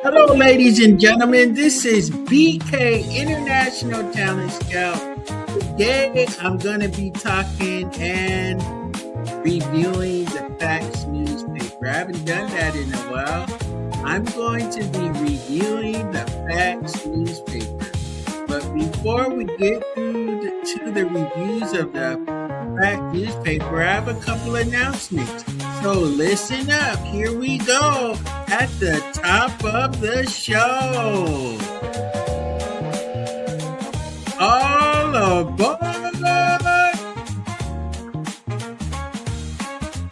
Hello, ladies and gentlemen. This is BK International Talent Scout. Today, I'm going to be talking and reviewing the Facts newspaper. I haven't done that in a while. I'm going to be reviewing the Facts newspaper. But before we get to the reviews of the Facts newspaper, I have a couple announcements. So listen up. Here we go at the top of the show. All aboard!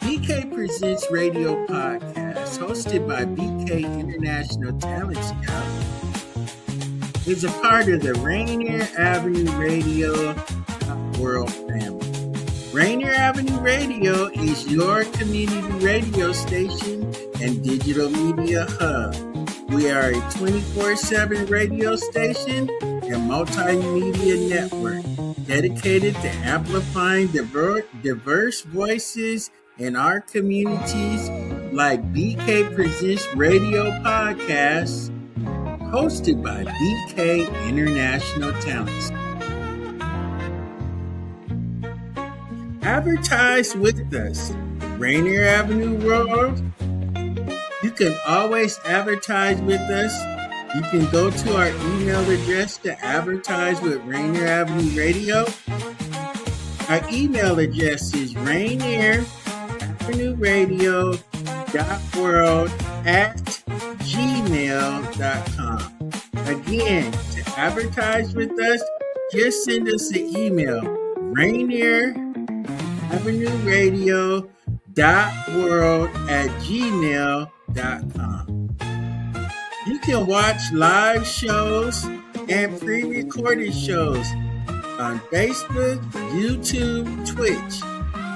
BK Presents Radio Podcast, hosted by BK International Talent Scout, is a part of the Rainier Avenue Radio.world family. Rainier Avenue Radio is your community radio station and digital media hub. We are a 24/7 radio station and multimedia network dedicated to amplifying diverse voices in our communities, like BK Presents Radio Podcast, hosted by BK International Talent. Advertise with us, Rainier Avenue World. You can always advertise with us. You can go to our email address to advertise with Rainier Avenue Radio. Our email address is RainierAvenueRadio.world@gmail.com. Again, to advertise with us, just send us an email, RainierAvenueRadio.world@gmail.com. You can watch live shows and pre-recorded shows on Facebook, YouTube, Twitch.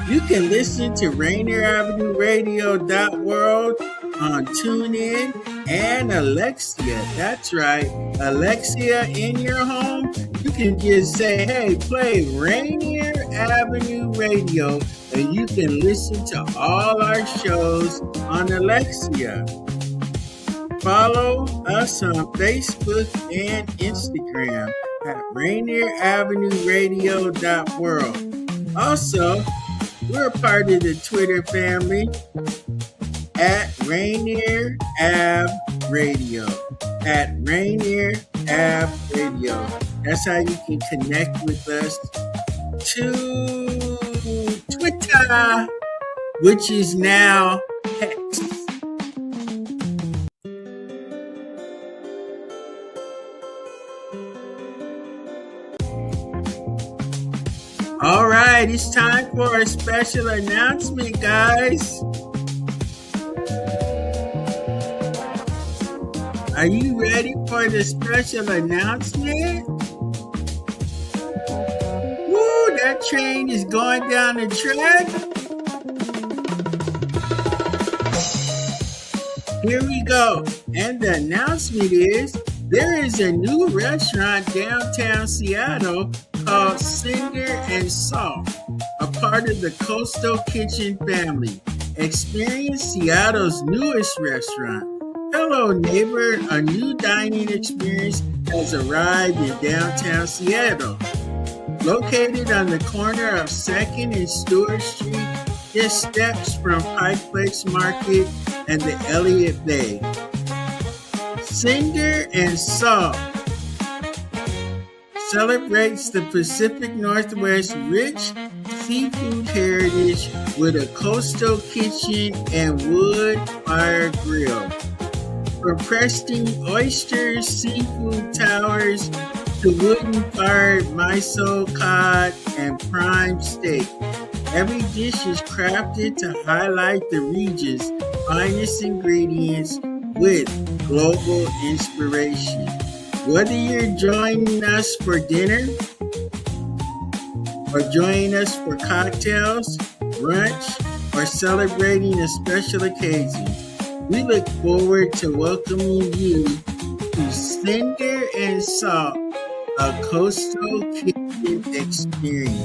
You can listen to RainierAvenueRadio.world on TuneIn and Alexia. That's right, Alexia in your home. You can just say, hey, play Rainier Avenue Radio, and you can listen to all our shows on Alexia. Follow us on Facebook and Instagram at RainierAvenueRadio.world. Also, we're part of the Twitter family at Rainier Ave Radio. At Rainier Ave Radio. That's how you can connect with us to Twitter, which is now X. All right, it's time for a special announcement, guys. Are you ready for the special announcement? Woo, that train is going down the track. Here we go. And the announcement is there is a new restaurant downtown Seattle called Cinder and Salt, a part of the Coastal Kitchen family. Experience Seattle's newest restaurant. Hello, neighbor. A new dining experience has arrived in downtown Seattle. Located on the corner of 2nd and Stewart Street, just steps from Pike Place Market and the Elliott Bay. Cinder and Salt celebrates the Pacific Northwest rich seafood heritage with a coastal kitchen and wood-fired grill. From pristine oysters, seafood towers, to wooden-fired miso, cod, and prime steak, every dish is crafted to highlight the region's finest ingredients with global inspiration. Whether you're joining us for dinner or joining us for cocktails, brunch, or celebrating a special occasion, we look forward to welcoming you to Cinder and Salt, a coastal kitchen experience.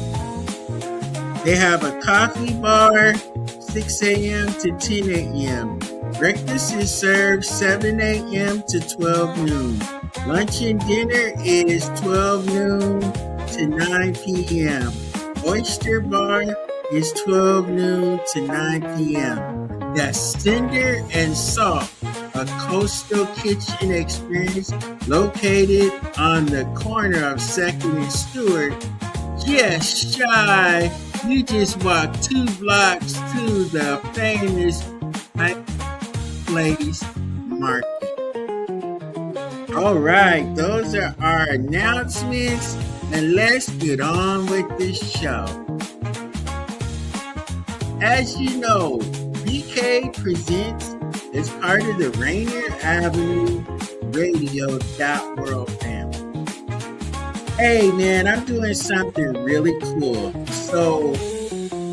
They have a coffee bar, 6 a.m. to 10 a.m., Breakfast is served 7 a.m. to 12 noon. Lunch and dinner is 12 noon to 9 p.m. Oyster bar is 12 noon to 9 p.m. That's Cinder and Salt, a coastal kitchen experience located on the corner of 2nd and Stewart. Just shy. You just walk 2 blocks to the famous Place Market. All right, those are our announcements, and let's get on with the show. As you know, BK presents as part of the Rainier Avenue Radio.world family. Hey man, I'm doing something really cool. So,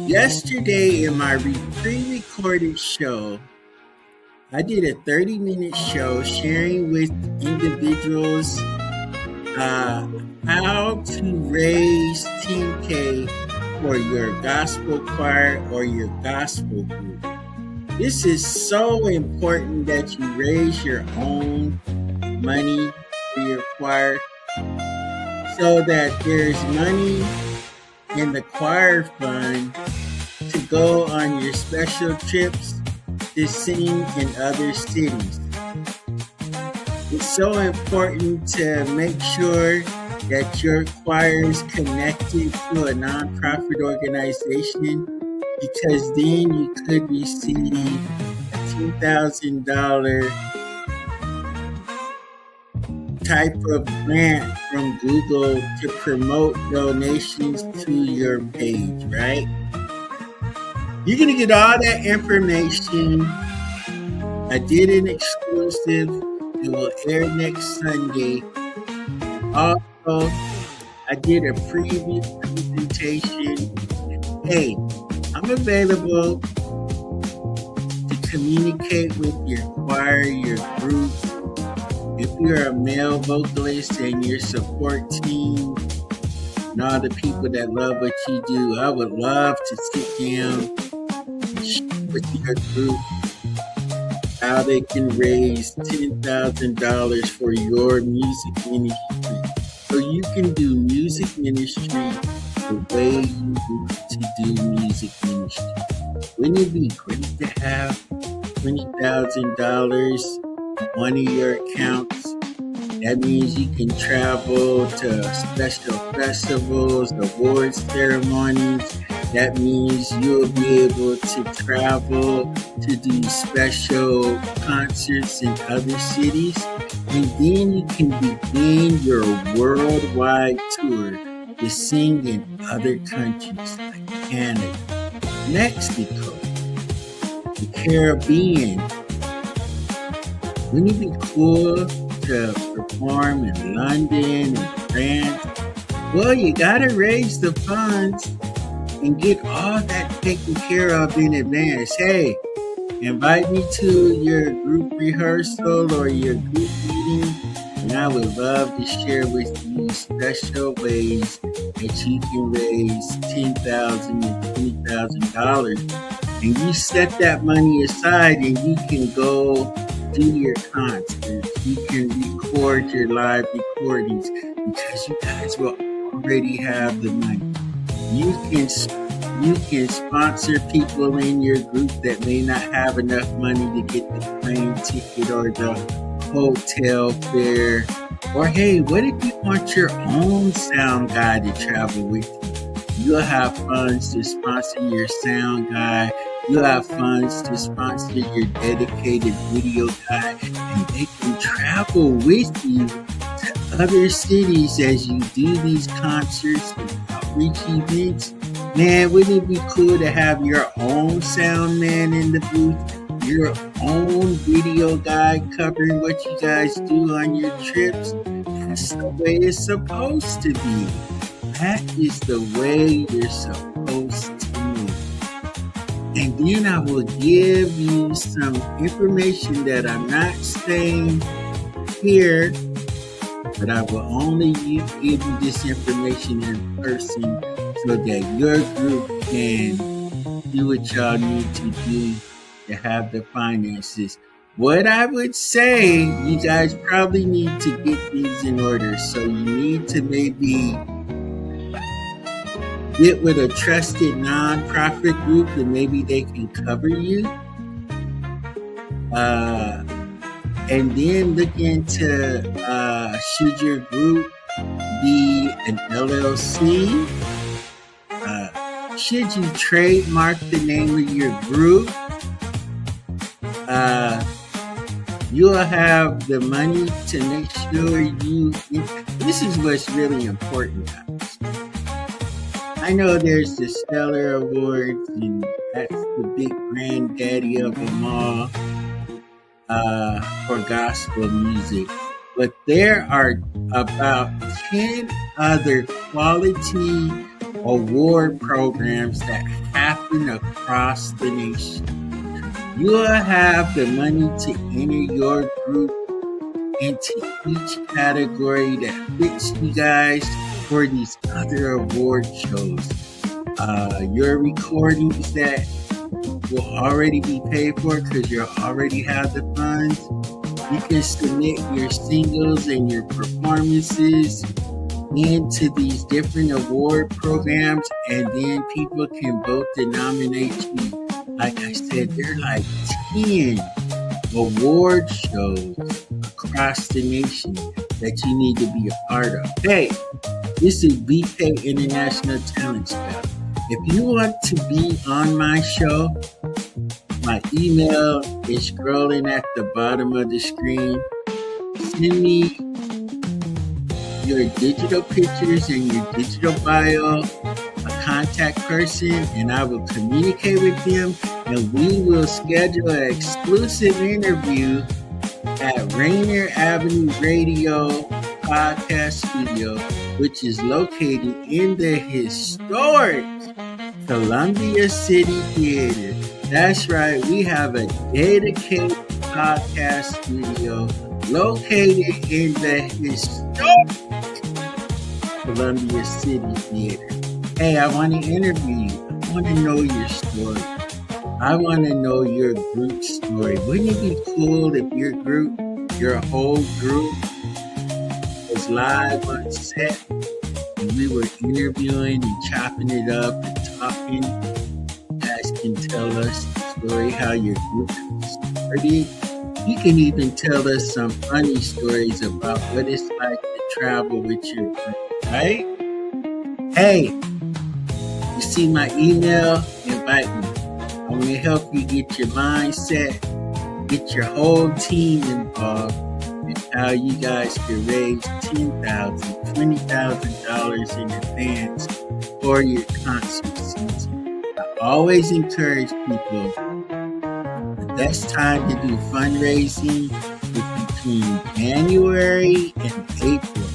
yesterday in my pre-recorded show, I did a 30-minute show sharing with individuals how to raise 10K for your gospel choir or your gospel group. This is so important that you raise your own money for your choir so that there's money in the choir fund to go on your special trips to sing in other cities. It's so important to make sure that your choir is connected to a nonprofit organization, because then you could receive a $10,000 type of grant from Google to promote donations to your page, right? You're going to get all that information. I did an exclusive. It will air next Sunday. Also, I did a preview presentation. Hey, I'm available to communicate with your choir, your group. If you're a male vocalist and your support team, and all the people that love what you do, I would love to sit down with your group how they can raise $10,000 for your music ministry, so you can do music ministry the way you want to do music ministry. Wouldn't it be great to have $20,000 in one of your accounts? That means you can travel to special festivals, awards ceremonies. That means you'll be able to travel to do special concerts in other cities. And then you can begin your worldwide tour to sing in other countries like Canada, Mexico, the Caribbean. Wouldn't it be cool to perform in London and France? Well, you gotta raise the funds and get all that taken care of in advance. Hey, invite me to your group rehearsal or your group meeting, and I would love to share with you special ways that you can raise $10,000 and $20,000. And you set that money aside and you can go do your concerts. You can record your live recordings because you guys will already have the money. You can sponsor people in your group that may not have enough money to get the plane ticket or the hotel fare. Or hey, what if you want your own sound guy to travel with you? You'll have funds to sponsor your sound guy. You'll have funds to sponsor your dedicated video guy, and they can travel with you to other cities as you do these concerts and outreach events. Man, wouldn't it be cool to have your own sound man in the booth, your own video guy covering what you guys do on your trips? That's the way it's supposed to be. That is the way you're supposed to move. And then I will give you some information that I'm not saying here, but I will only give you this information in person so that your group can do what y'all need to do to have the finances. What I would say, you guys probably need to get these in order. So you need to maybe get with a trusted nonprofit group and maybe they can cover you. And then look into should your group be an LLC? Should you trademark the name of your group? You'll have the money to make sure this is what's really important, guys. I know there's the Stellar Awards, and that's the big granddaddy of them all for gospel music. But there are about 10 other quality award programs that happen across the nation. You'll have the money to enter your group into each category that fits you guys for these other award shows. Your recordings that will already be paid for because you already have the funds. You can submit your singles and your performances into these different award programs, and then people can vote to nominate you. Like I said, there are like 10 award shows across the nation that you need to be a part of. Hey, this is Bk International Talent Scout. If you want to be on my show, my email is scrolling at the bottom of the screen. Send me your digital pictures and your digital bio, a contact person, and I will communicate with them, and we will schedule an exclusive interview at Rainier Avenue Radio podcast studio, which is located in the historic Columbia City Theater. That's right, we have a dedicated podcast studio located in the historic Columbia City Theater. Hey, I want to interview you. I want to know your story. I want to know your group story. Wouldn't it be cool if your group, your whole group, was live on set and we were interviewing and chopping it up and talking? You guys can tell us the story, how your group started. You can even tell us some funny stories about what it's like to travel with your group, right? Hey, you see my email? Invite me. I'm going to help you get your mindset, get your whole team involved, and how you guys can raise $10,000, $20,000 in advance for your concert season. I always encourage people, the best time to do fundraising is between January and April.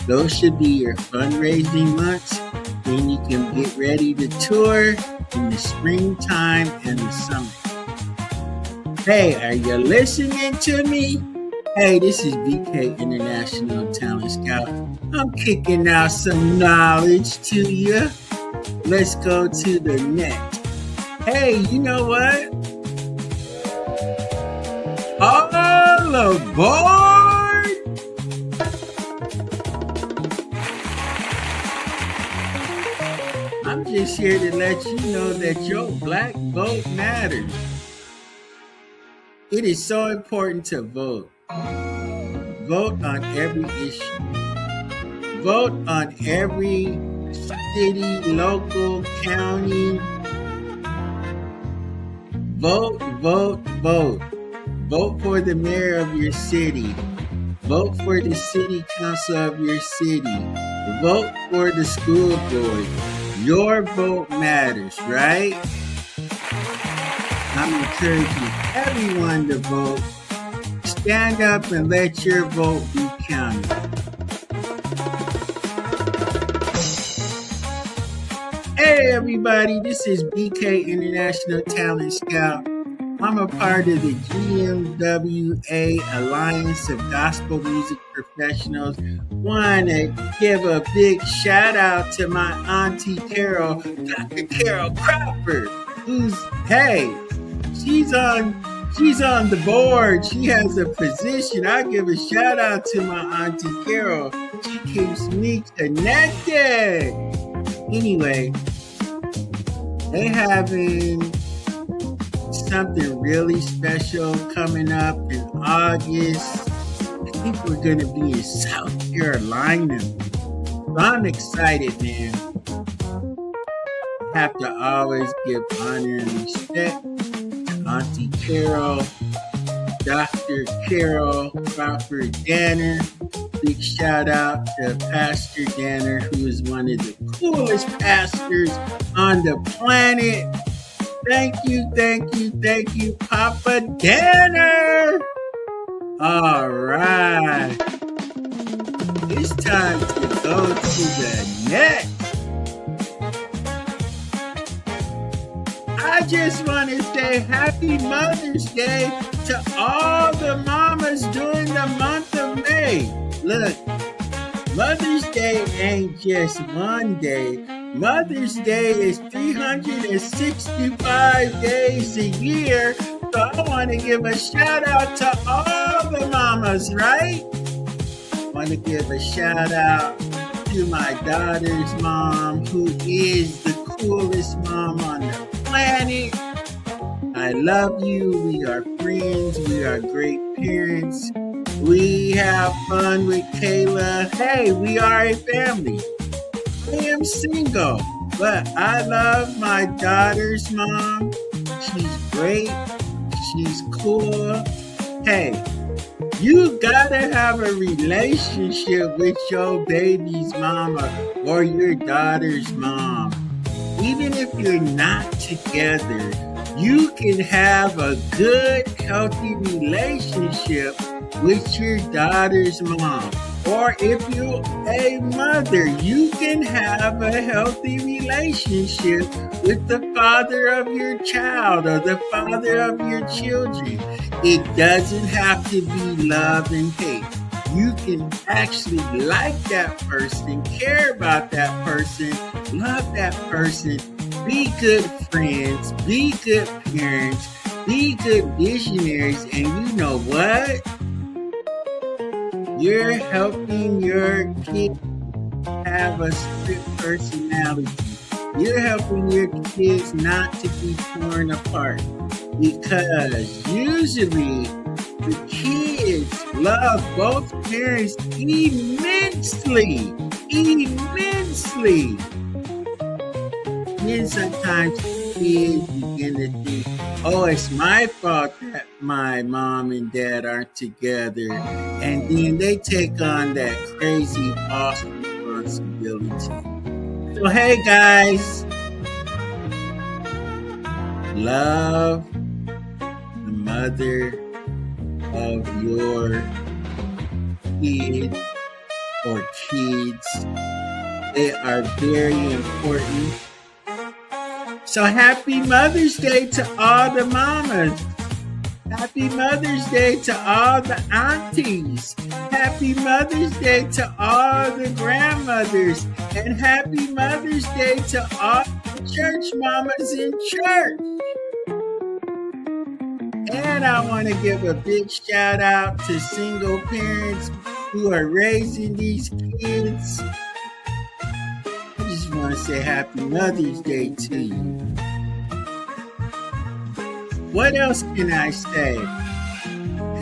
Those should be your fundraising months. Then you can get ready to tour in the springtime and the summer. Hey, are you listening to me? Hey, this is Bk International Talent Scout. I'm kicking out some knowledge to you. Let's go to the next. Hey, you know what? All aboard! I'm just here to let you know that your black vote matters. It is so important to vote. Vote on every issue. Vote on every city, local, county. Vote, vote, vote. Vote for the mayor of your city. Vote for the city council of your city. Vote for the school board. Your vote matters, right? I'm encouraging everyone to vote. Stand up and let your vote be counted. Hey everybody, this is Bk International Talent Scout. I'm a part of the GMWA Alliance of Gospel Music Professionals. Want to give a big shout out to my auntie Carol, Dr. Carol Crawford, who's, hey, She's on the board. She has a position. I give a shout out to my Auntie Carol. She keeps me connected. Anyway, they having something really special coming up in August. I think we're going to be in South Carolina. So I'm excited, man. I have to always give honor and respect to Auntie Carol, Dr. Carol Crawford Danner. Big shout out to Pastor Danner, who is one of the coolest pastors on the planet. Thank you, Papa Danner. All right. It's time to go to the next. I just want to say Happy Mother's Day to all the mamas during the month of May. Look, Mother's Day ain't just one day. Mother's Day is 365 days a year. So I want to give a shout out to all the mamas, right? I want to give a shout out to my daughter's mom, who is the coolest mom on the planet. I love you. We are friends. We are great parents. We have fun with Kayla. Hey, we are a family. I am single, but I love my daughter's mom. She's great. She's cool. Hey, you gotta have a relationship with your baby's mama or your daughter's mom. Even if you're not together, you can have a good, healthy relationship with your daughter's mom. Or if you're a mother, you can have a healthy relationship with the father of your child or the father of your children. It doesn't have to be love and hate. You can actually like that person, care about that person, love that person, be good friends, be good parents, be good visionaries, and you know what? You're helping your kid have a split personality. You're helping your kids not to be torn apart. Because usually the kids love both parents immensely. Then sometimes kids begin to think, oh, it's my fault that my mom and dad aren't together. And then they take on that crazy false responsibility. So, hey, guys, love the mother of your kid or kids. They are very important. So happy Mother's Day to all the mamas. Happy Mother's Day to all the aunties. Happy Mother's Day to all the grandmothers. And happy Mother's Day to all the church mamas in church. And I want to give a big shout out to single parents who are raising these kids. I just want to say happy Mother's Day to you. What else can I say?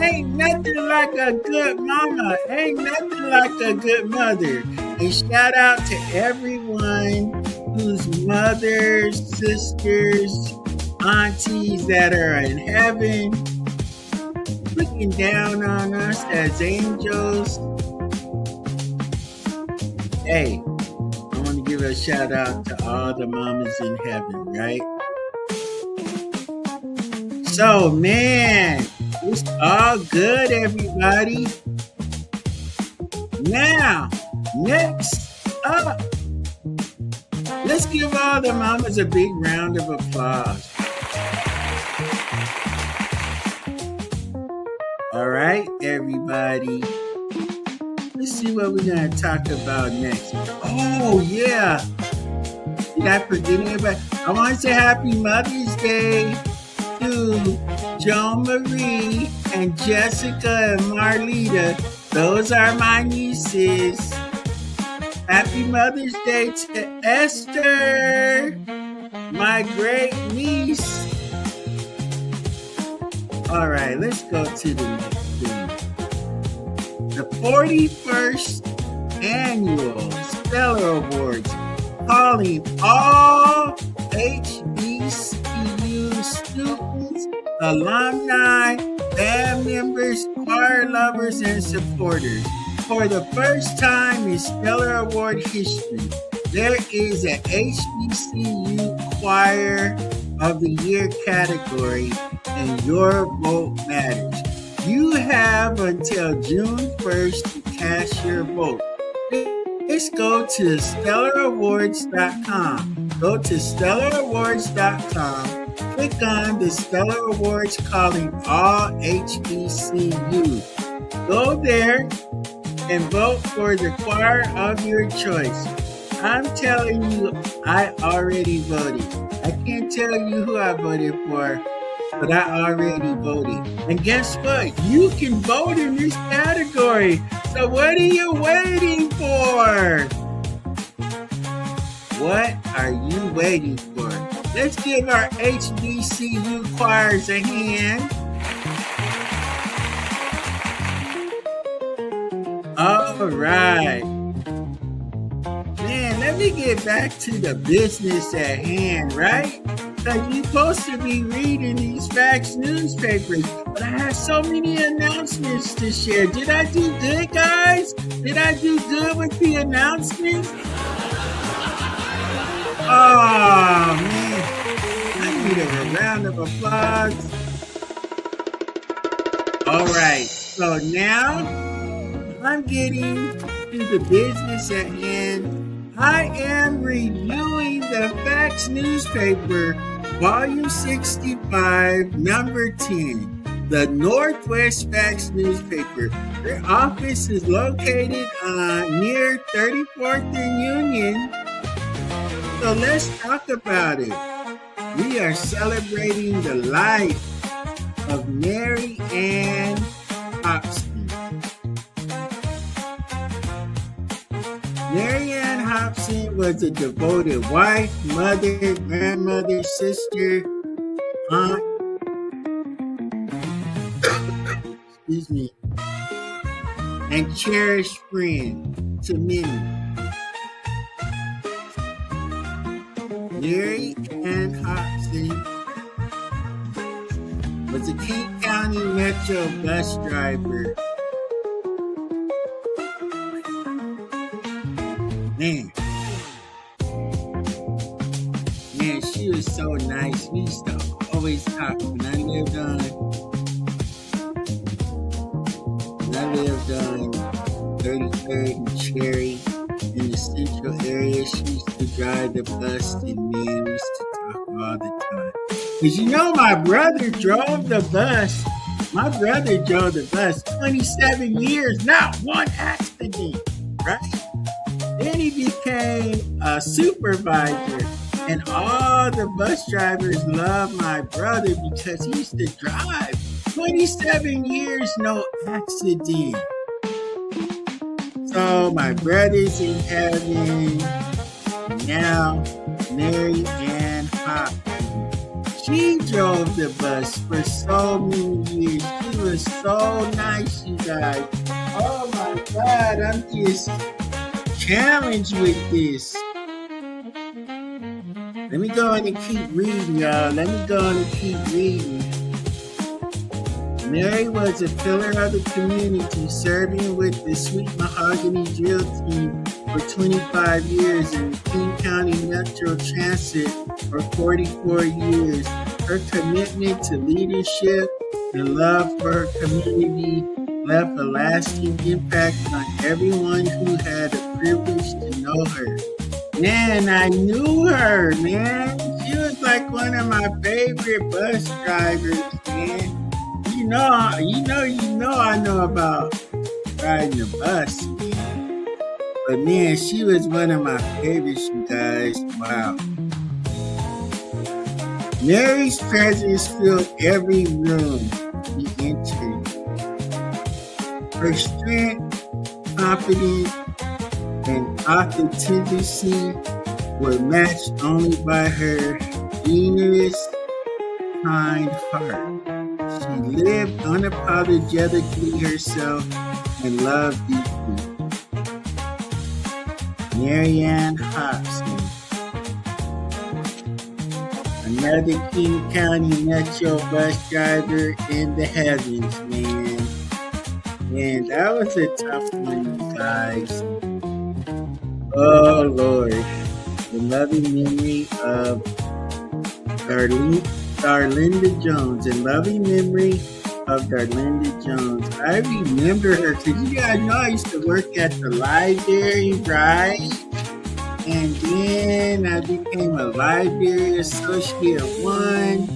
Ain't nothing like a good mama. Ain't nothing like a good mother. And shout out to everyone whose mothers, sisters, aunties that are in heaven, looking down on us as angels. Hey, I want to give a shout out to all the mamas in heaven, right? So, man, it's all good, everybody. Now, next up, let's give all the mamas a big round of applause. All right, everybody. Let's see what we're going to talk about next. Oh, yeah. Did I forget anybody? I want to say happy Mother's Day to to Joan Marie and Jessica and Marlita. Those are my nieces. Happy Mother's Day to Esther, my great niece. All right, let's go to the next thing. The 41st Annual Stellar Awards, calling all HBCU students, alumni, band members, choir lovers, and supporters. For the first time in Stellar Award history, there is an HBCU Choir of the Year category, and your vote matters. You have until June 1st to cast your vote. Let's go to StellarAwards.com. Go to StellarAwards.com. Click on the Stellar Awards calling all HBCU. Go there and vote for the choir of your choice. I'm telling you, I already voted. I can't tell you who I voted for, but I already voted. And guess what? You can vote in this category. So what are you waiting for? What are you waiting for? Let's give our HBCU choirs a hand. All right. Man, let me get back to the business at hand, right? Because you're supposed to be reading these facts newspapers, but I have so many announcements to share. Did I do good, guys? Did I do good with the announcements? Oh, man. I need a round of applause. All right. So now I'm getting to the business at hand. I am reviewing the Facts newspaper, volume 65, number 10, the Northwest Facts newspaper. Their office is located near 34th and Union. So let's talk about it. We are celebrating the life of Mary Ann Hobson. Mary Ann Hobson was a devoted wife, mother, grandmother, sister, aunt, excuse me, and cherished friend to many. Mary Ann Hobson was a King County Metro bus driver. Man, she was so nice. We used to always talk when I lived on 33rd and Cherry in the central area. She used to drive the bus, and man, we used to talk all the time. Because you know, my brother drove the bus. My brother drove the bus 27 years, not one accident, right? Then he became a supervisor, and all the bus drivers loved my brother because he used to drive 27 years, no accident. So my brother's in heaven. Now Mary Ann Hobson, she drove the bus for so many years. She was so nice, you guys. Oh my God, I'm just challenged with this. Let me go on and keep reading, y'all. Let me go on and keep reading. Mary was a pillar of the community, serving with the Sweet Mahogany Drill Team for 25 years and the King County Metro Transit for 44 years. Her commitment to leadership and love for her community left a lasting impact on everyone who had the privilege to know her. Man, I knew her, man. She was like one of my favorite bus drivers, man. You know I know about riding the bus, man. But man, she was one of my favorites, you guys. Wow. Mary's presence filled every room she entered. Her strength, confidence, and authenticity were matched only by her generous, kind heart. She lived unapologetically herself and loved deeply. Marianne Hobson, another King County Metro bus driver in the heavens, man. And that was a tough one, you guys. Oh, Lord. The loving memory of Darlinda Jones. In loving memory of Darlinda Jones. I remember her because you guys know I used to work at the library, right? And then I became a library associate one.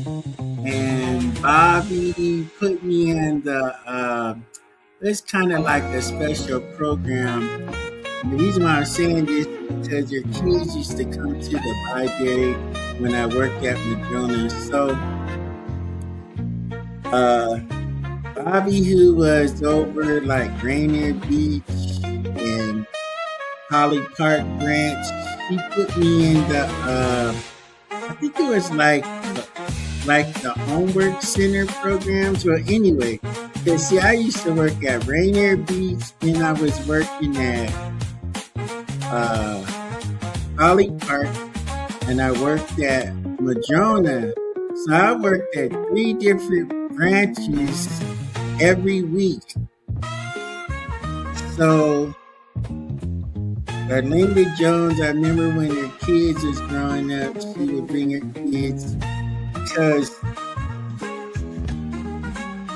And Bobby put me in the, it's kind of like a special program. And the reason why I'm saying this is because your kids used to come to the library when I worked at Madrona. So, Bobby, who was over like Rainier Beach and Holly Park branch, he put me in the, I think it was like the homework center programs. Well, anyway, because see, I used to work at Rainier Beach, then I was working at Holly Park, and I worked at Madrona. So I worked at 3 different branches every week. So Darlinda Jones, I remember when her kids was growing up, she would bring her kids because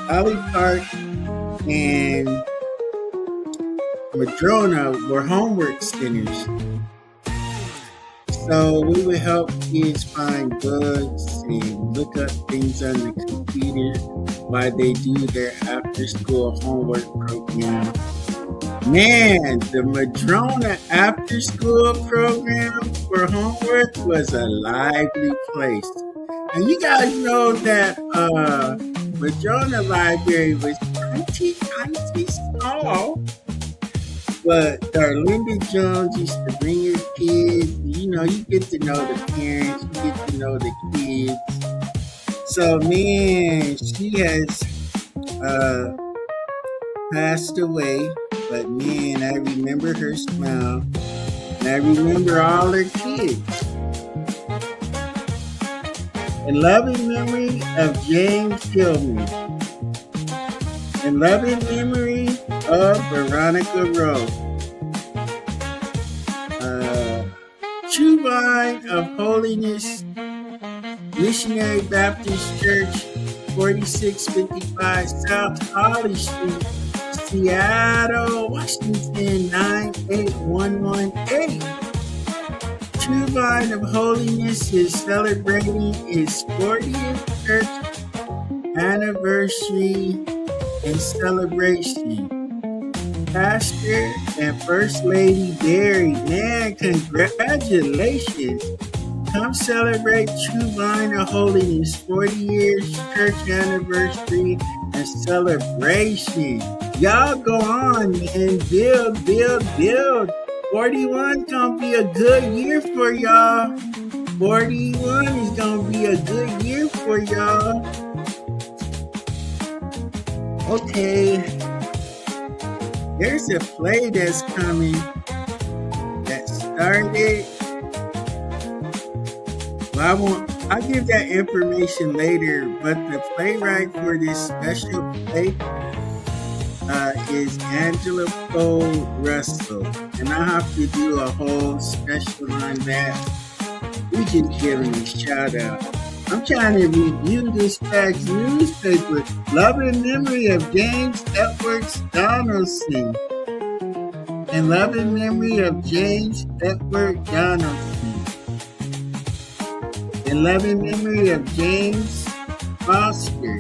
Holly Park and Madrona were homework centers. So we would help kids find books and look up things on the computer while they do their after-school homework program. Man, the Madrona after-school program for homework was a lively place. And you guys know that Madrona Library was pretty small. But Darlinda Jones used to bring her kids. You know, you get to know the parents, you get to know the kids. So, man, she has passed away. But, man, I remember her smile. And I remember all her kids. In loving memory of James Gilman. In loving memory of Veronica Rowe. True Vine of Holiness Missionary Baptist Church, 4655 South Holly Street, Seattle, Washington, 98118. True Vine of Holiness is celebrating its 40th church anniversary and celebration. Pastor and First Lady Barry, man, congratulations. Come celebrate True Vine of Holiness 40 years church anniversary and celebration. Y'all go on and build. 41 gonna be a good year for y'all. 41 is gonna be a good year for y'all. Okay, there's a play that's coming that started. Well, I'll give that information later, but the playwright for this special play is Angela Cole Russell, and I have to do a whole special on that. We just give him a shout out. I'm trying to review this fax newspaper. Love and memory of James Edwards Donaldson. And love and memory of James Edward Donaldson. And love and memory of James Foster.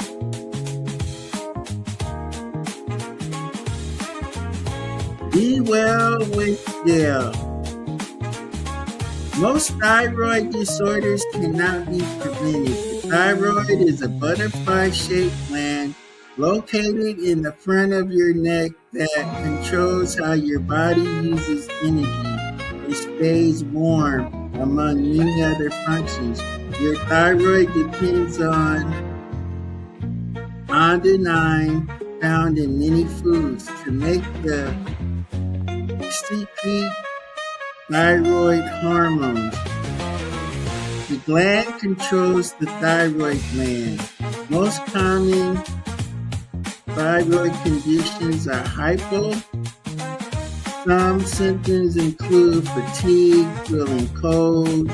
Be well with Dale. Most thyroid disorders cannot be prevented. The thyroid is a butterfly-shaped gland located in the front of your neck that controls how your body uses energy. It stays warm, among many other functions. Your thyroid depends on adenine found in many foods to make the secrete thyroid hormones. The gland controls the thyroid gland. Most common thyroid conditions are hypo. Some symptoms include fatigue, feeling cold,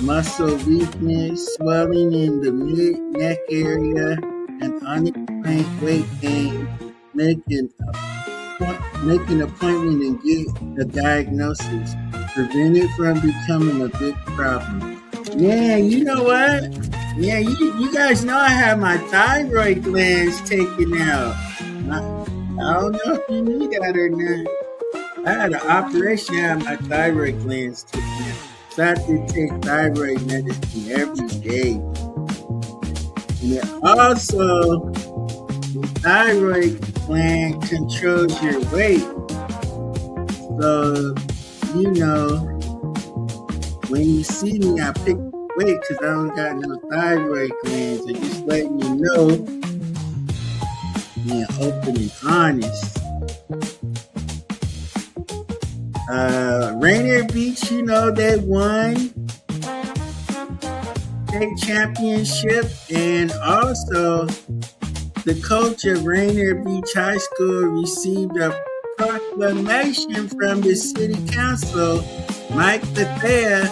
muscle weakness, swelling in the mid-neck area, and unexplained weight gain. Make an appointment and get a diagnosis. Prevent it from becoming a big problem. Man, you know what? Yeah, you guys know I have my thyroid glands taken out. I don't know if you knew that or not. I had an operation to have my thyroid glands taken out. So I have to take thyroid medicine every day. And also, the thyroid gland controls your weight. So, you know, when you see me, I pick weight because I don't got no thyroid glands. I'm just letting you know, being open and honest. Rainier Beach, you know, they won state championship, and also the coach of Rainier Beach High School received a proclamation from the city council. Mike Bethea,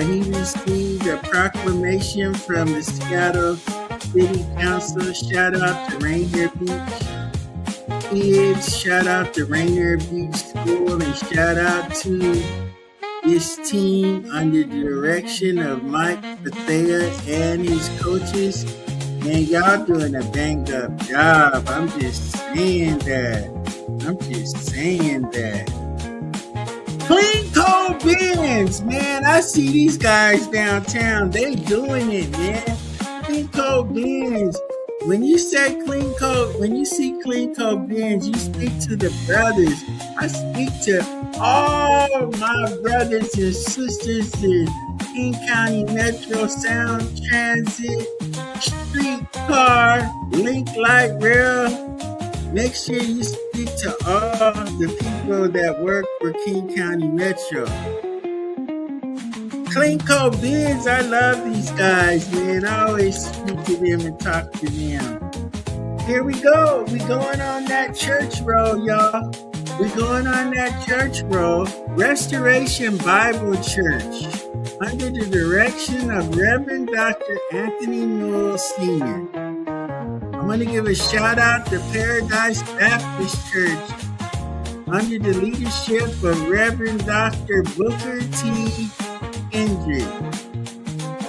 he received a proclamation from the Seattle City Council. Shout out to Rainier Beach kids, shout out to Rainier Beach School, and shout out to this team under the direction of Mike Bethea and his coaches. Man, y'all doing a banged up job. I'm just saying that. Clean cold bins, man. I see these guys downtown. They doing it, man. Clean cold bins. When you see clean cold bins, you speak to the brothers. I speak to all my brothers and sisters in King County Metro, Sound Transit, Streetcar, Link Light Rail. Make sure you speak to all the people that work for King County Metro. Clean cold bins, I love these guys, man. I always speak to them and talk to them. Here we go. We going on that church roll, y'all. We're going on that church roll. Restoration Bible Church, under the direction of Reverend Dr. Anthony Newell Sr. I want to give a shout out to Paradise Baptist Church, under the leadership of Reverend Dr. Booker T. Hendrick.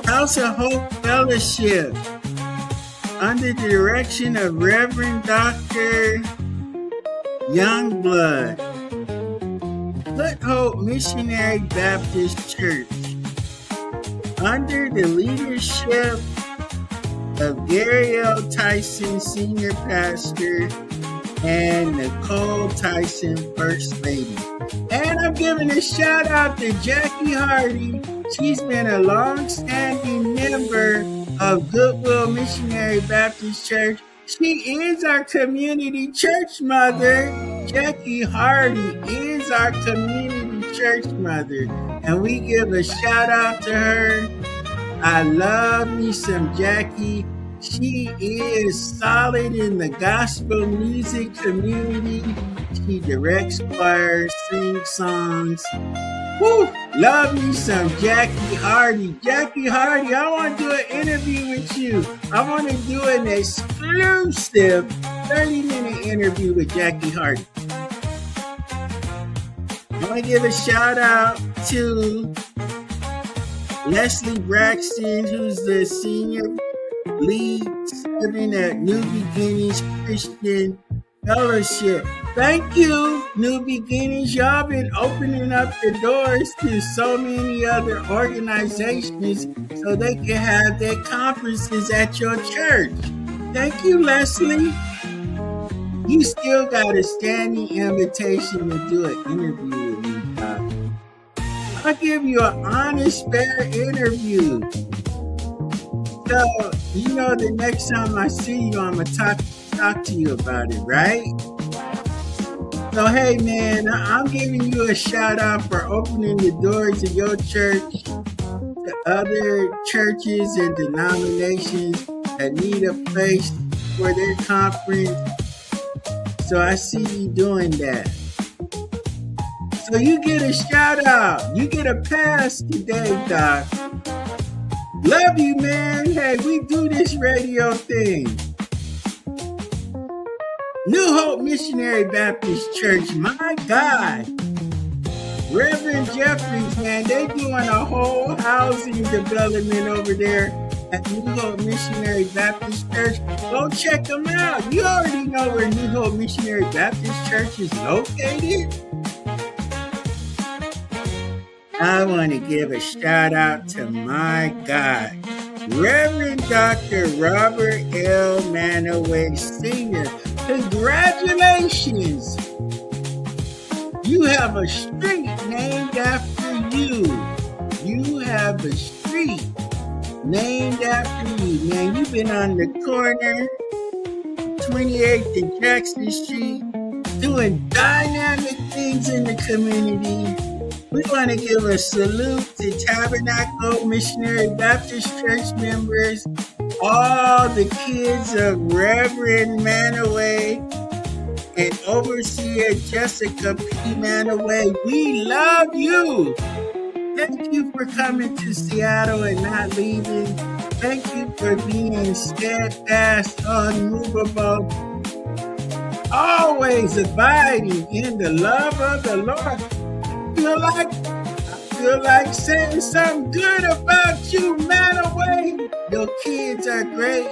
House of Hope Fellowship, under the direction of Reverend Dr. Youngblood. Good Hope Missionary Baptist Church, under the leadership of Gary L. Tyson, Senior Pastor, and Nicole Tyson, First Lady. And I'm giving a shout out to Jackie Hardy. She's been a long-standing member of Goodwill Missionary Baptist Church. She is our community church mother. Jackie Hardy is our community church mother. And we give a shout out to her. I love me some Jackie. She is solid in the gospel music community. She directs choirs, sings songs. Woo! Love me some Jackie Hardy. Jackie Hardy, I want to do an interview with you. I want to do an exclusive 30-minute interview with Jackie Hardy. I want to give a shout out to Leslie Braxton, who's the senior lead serving at New Beginnings Christian Fellowship. Thank you New Beginnings, y'all been opening up the doors to so many other organizations so they can have their conferences at your church. Thank you, Leslie. You still got a standing invitation to do an interview with me, Doc. I'll give you an honest, fair interview. So, the next time I see you, I'm going to talk to you about it, right? So, hey, man, I'm giving you a shout out for opening the doors of your church to other churches and denominations that need a place for their conference. So I see you doing that. So you get a shout out. You get a pass today, Doc. Love you, man. Hey, we do this radio thing. New Hope Missionary Baptist Church, my God. Reverend Jeffries, man, they doing a whole housing development over there at New Hope Missionary Baptist Church. Go check them out. You already know where New Hope Missionary Baptist Church is located. I want to give a shout out to my God, Reverend Dr. Robert L. Manaway Sr. Congratulations! You have a street named after you. You have a street named after you, man. You've been on the corner, 28th and Jackson Street, doing dynamic things in the community. We want to give a salute to Tabernacle Missionary Baptist Church members, all the kids of Reverend Manaway and Overseer Jessica P. Manaway. We love you. Thank you for coming to Seattle and not leaving. Thank you for being steadfast, unmovable, always abiding in the love of the Lord. I feel like saying something good about you, Manaway. Your kids are great.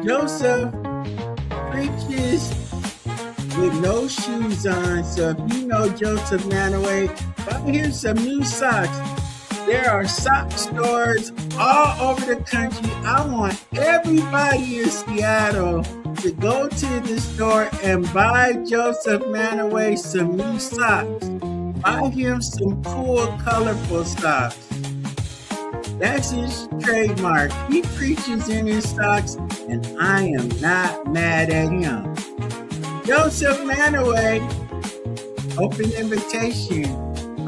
Joseph preaches with no shoes on, so if you know Joseph Manaway, buy him some new socks. There are sock stores all over the country. I want everybody in Seattle to go to the store and buy Joseph Manaway some new socks. Buy him some cool, colorful socks. That's his trademark. He preaches in his socks, and I am not mad at him. Joseph Manaway, open invitation.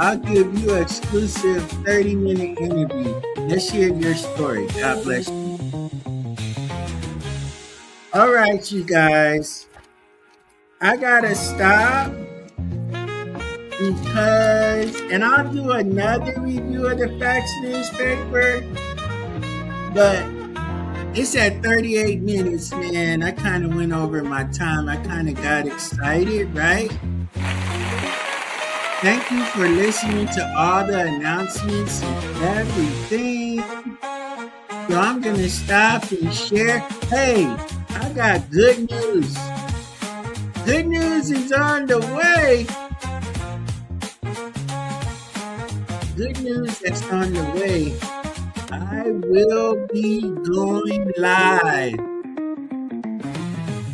I'll give you an exclusive 30-minute interview. Let's hear your story. God bless you. All right, you guys. I gotta stop because, and I'll do another review of the Facts newspaper, but it's at 38 minutes, man. I kind of went over my time. I kind of got excited, right? Thank you for listening to all the announcements and everything. So I'm going to stop and share. Hey, I got good news. Good news is on the way. Good news that's on the way. I will be going live.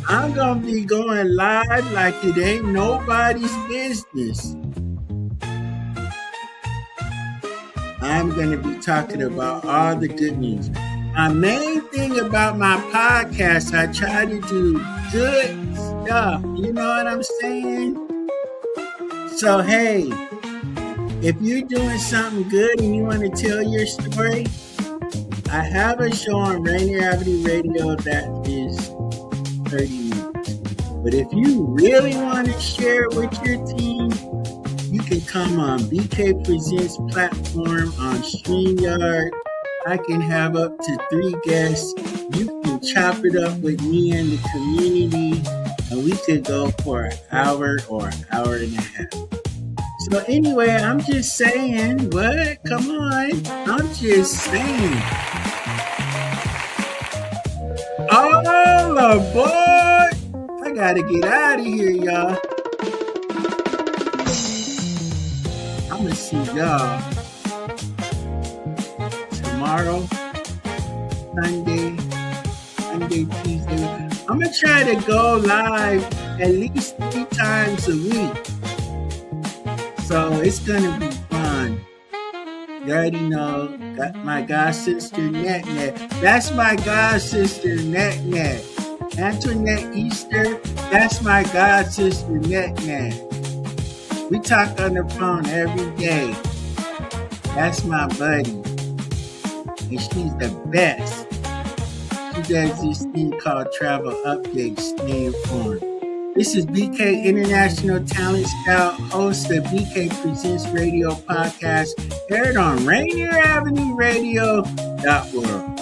I'm going to be going live like it ain't nobody's business. I'm going to be talking about all the good news. My main thing about my podcast, I try to do good stuff. You know what I'm saying? So, hey, if you're doing something good and you want to tell your story, I have a show on Rainier Avenue Radio that is 30 minutes. But if you really want to share it with your team, you can come on BK Presents platform on StreamYard. I can have up to 3 guests. You can chop it up with me and the community, and we could go for an hour or an hour and a half. So anyway, I'm just saying, what? Come on. I'm just saying. All aboard. I gotta get out of here, y'all. I'm gonna see y'all tomorrow, Sunday, Tuesday. I'm gonna try to go live at least 3 times a week. So it's gonna be fun. You already know, got my god sister Net. That's my god sister Net. Antoinette Easter, that's my god sister Net. We talk on the phone every day. That's my buddy. And she's the best. She does this thing called Travel Updates, stay informed. This is BK International Talent Scout, host of BK Presents Radio podcast, aired on RainierAvenueRadio.world.